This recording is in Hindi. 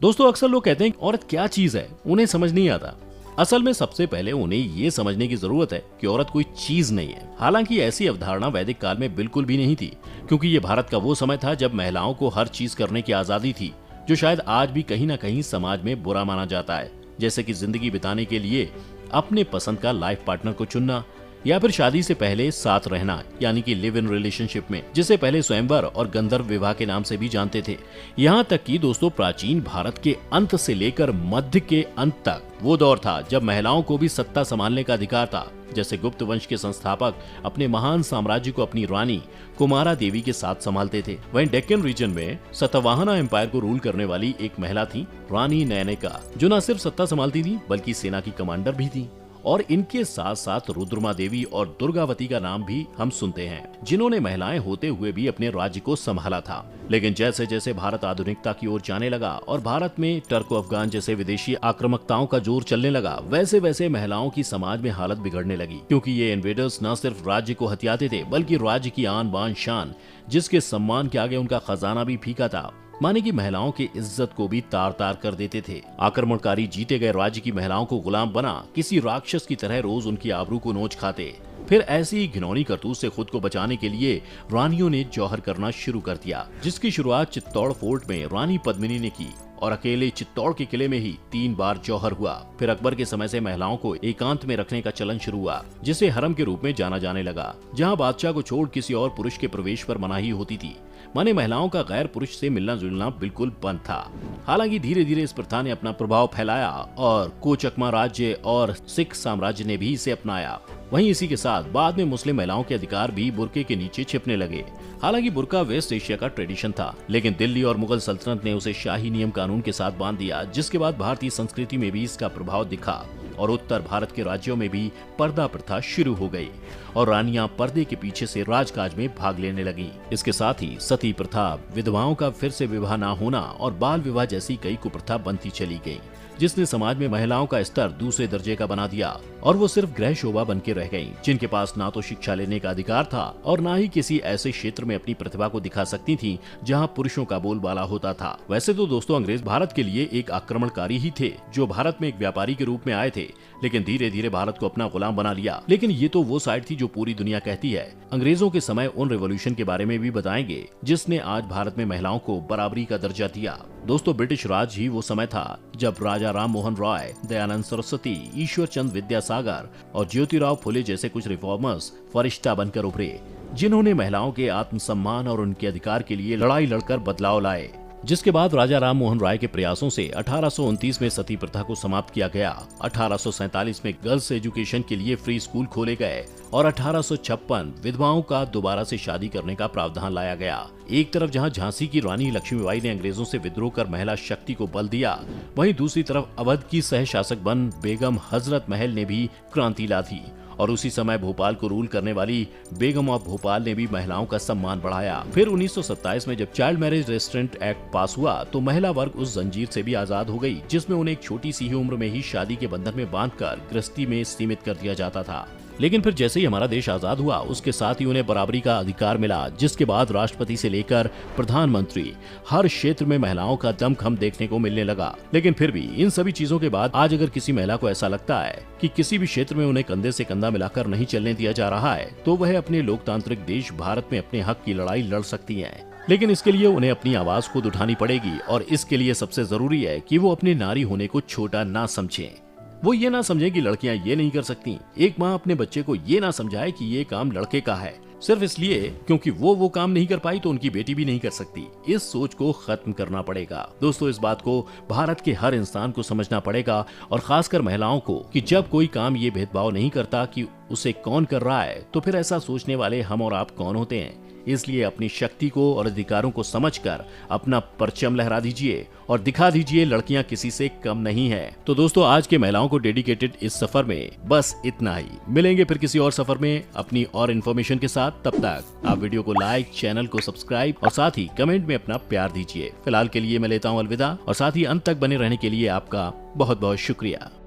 दोस्तों अक्सर लोग कहते हैं कि औरत क्या चीज है, उन्हें समझ नहीं आता। असल में सबसे पहले उन्हें ये समझने की जरूरत है कि औरत कोई चीज नहीं है। हालांकि ऐसी अवधारणा वैदिक काल में बिल्कुल भी नहीं थी, क्योंकि ये भारत का वो समय था जब महिलाओं को हर चीज करने की आजादी थी, जो शायद आज भी कहीं ना कहीं समाज में बुरा माना जाता है। जैसे कि जिंदगी बिताने के लिए अपने पसंद का लाइफ पार्टनर को चुनना, या फिर शादी से पहले साथ रहना, यानी कि लिव इन रिलेशनशिप में, जिसे पहले स्वयंवर और गंधर्व विवाह के नाम से भी जानते थे। यहाँ तक कि दोस्तों प्राचीन भारत के अंत से लेकर मध्य के अंत तक वो दौर था जब महिलाओं को भी सत्ता संभालने का अधिकार था। जैसे गुप्त वंश के संस्थापक अपने महान साम्राज्य को अपनी रानी कुमारा देवी के साथ संभालते थे। वहीं डेक्कन रीजन में सतवाहना एम्पायर को रूल करने वाली एक महिला थी, रानी नैनेका, जो न सिर्फ सत्ता संभालती थी बल्कि सेना की कमांडर भी थी। और इनके साथ साथ रुद्रमा देवी और दुर्गावती का नाम भी हम सुनते हैं, जिन्होंने महिलाएं होते हुए भी अपने राज्य को संभाला था। लेकिन जैसे जैसे भारत आधुनिकता की ओर जाने लगा और भारत में टर्को अफगान जैसे विदेशी आक्रामकताओं का जोर चलने लगा, वैसे वैसे महिलाओं की समाज में हालत बिगड़ने लगी, क्योंकि ये इन्वेडर्स न सिर्फ राज्य को हथियाते थे बल्कि राज्य की आन बान शान, जिसके सम्मान के आगे उनका खजाना भी फीका था, माने कि महिलाओं की इज्जत को भी तार तार कर देते थे। आक्रमणकारी जीते गए राज्य की महिलाओं को गुलाम बना किसी राक्षस की तरह रोज उनकी आबरू को नोच खाते। फिर ऐसी ही घिनौनी करतूत से खुद को बचाने के लिए रानियों ने जौहर करना शुरू कर दिया, जिसकी शुरुआत चित्तौड़ फोर्ट में रानी पद्मिनी ने की और अकेले चित्तौड़ के किले में ही 3 बार जौहर हुआ। फिर अकबर के समय से महिलाओं को एकांत में रखने का चलन शुरू हुआ, जिसे हरम के रूप में जाना जाने लगा, जहां बादशाह को छोड़ किसी और पुरुष के प्रवेश पर मनाही होती थी। माने महिलाओं का गैर पुरुष से मिलना जुलना बिल्कुल बंद था। हालांकि धीरे धीरे इस प्रथा ने अपना प्रभाव फैलाया और कोचकमा राज्य और सिख साम्राज्य ने भी इसे अपनाया। वहीं इसी के साथ बाद में मुस्लिम महिलाओं के अधिकार भी बुर्के के नीचे छिपने लगे। हालांकि बुर्का वेस्ट एशिया का ट्रेडिशन था, लेकिन दिल्ली और मुगल सल्तनत ने उसे शाही नियम कानून के साथ बांध दिया, जिसके बाद भारतीय संस्कृति में भी इसका प्रभाव दिखा और उत्तर भारत के राज्यों में भी पर्दा प्रथा शुरू हो गई और रानियां पर्दे के पीछे से राजकाज में भाग लेने लगी। इसके साथ ही सती प्रथा, विधवाओं का फिर से विवाह न होना और बाल विवाह जैसी कई कुप्रथा बनती चली गयी, जिसने समाज में महिलाओं का स्तर दूसरे दर्जे का बना दिया और वो सिर्फ गृह शोभा बन के रह गयीं, जिनके पास ना तो शिक्षा लेने का अधिकार था और ना ही किसी ऐसे क्षेत्र में अपनी प्रतिभा को दिखा सकती थी जहां पुरुषों का बोलबाला होता था। वैसे तो दोस्तों अंग्रेज भारत के लिए एक आक्रमणकारी ही थे, जो भारत में एक व्यापारी के रूप में आए थे, लेकिन धीरे धीरे भारत को अपना गुलाम बना लिया। लेकिन ये तो वो साइड थी जो पूरी दुनिया कहती है। अंग्रेजों के समय उन रिवॉल्यूशन के बारे में भी बताएंगे जिसने आज भारत में महिलाओं को बराबरी का दर्जा दिया। दोस्तों ब्रिटिश राज ही वो समय था जब राजा राम मोहन रॉय, दयानंद सरस्वती, ईश्वर चंद विद्यासागर और ज्योतिराव फुले जैसे कुछ रिफॉर्मर्स फरिश्ता बनकर उभरे, जिन्होंने महिलाओं के आत्मसम्मान और उनके अधिकार के लिए लड़ाई लड़कर बदलाव लाए। जिसके बाद राजा राम मोहन राय के प्रयासों से 1829 में सती प्रथा को समाप्त किया गया। 1847 में गर्ल्स एजुकेशन के लिए फ्री स्कूल खोले गए और 1856 विधवाओं का दोबारा से शादी करने का प्रावधान लाया गया। एक तरफ जहां झांसी की रानी लक्ष्मीबाई ने अंग्रेजों से विद्रोह कर महिला शक्ति को बल दिया, वहीं दूसरी तरफ अवध की सहशासक बन बेगम हजरत महल ने भी क्रांति ला दी और उसी समय भोपाल को रूल करने वाली बेगम ऑफ भोपाल ने भी महिलाओं का सम्मान बढ़ाया। फिर 1927 में जब चाइल्ड मैरिज रेस्ट्रेंट एक्ट पास हुआ तो महिला वर्ग उस जंजीर से भी आजाद हो गई, जिसमें उन्हें एक छोटी सी ही उम्र में ही शादी के बंधन में बांधकर गृहस्थी में सीमित कर दिया जाता था। लेकिन फिर जैसे ही हमारा देश आजाद हुआ, उसके साथ ही उन्हें बराबरी का अधिकार मिला, जिसके बाद राष्ट्रपति से लेकर प्रधानमंत्री हर क्षेत्र में महिलाओं का दमखम देखने को मिलने लगा। लेकिन फिर भी इन सभी चीजों के बाद आज अगर किसी महिला को ऐसा लगता है कि किसी भी क्षेत्र में उन्हें कंधे से कंधा मिलाकर नहीं चलने दिया जा रहा है, तो वह अपने लोकतांत्रिक देश भारत में अपने हक की लड़ाई लड़ सकती है। लेकिन इसके लिए उन्हें अपनी आवाज खुद उठानी पड़ेगी और इसके लिए सबसे जरूरी है कि वो अपने नारी होने को छोटा ना समझें। वो ये ना समझे कि लड़कियां ये नहीं कर सकती। एक माँ अपने बच्चे को ये ना समझाए कि ये काम लड़के का है सिर्फ इसलिए क्योंकि वो काम नहीं कर पाई तो उनकी बेटी भी नहीं कर सकती। इस सोच को खत्म करना पड़ेगा। दोस्तों इस बात को भारत के हर इंसान को समझना पड़ेगा और खासकर महिलाओं को, कि जब कोई काम ये भेदभाव नहीं करता कि उसे कौन कर रहा है, तो फिर ऐसा सोचने वाले हम और आप कौन होते हैं। इसलिए अपनी शक्ति को और अधिकारों को समझकर अपना परचम लहरा दीजिए और दिखा दीजिए लड़कियां किसी से कम नहीं है। तो दोस्तों आज के महिलाओं को डेडिकेटेड इस सफर में बस इतना ही। मिलेंगे फिर किसी और सफर में अपनी और इन्फॉर्मेशन के साथ। तब तक आप वीडियो को लाइक, चैनल को सब्सक्राइब और साथ ही कमेंट में अपना प्यार दीजिए। फिलहाल के लिए मैं लेता हूँ अलविदा और साथ ही अंत तक बने रहने के लिए आपका बहुत बहुत शुक्रिया।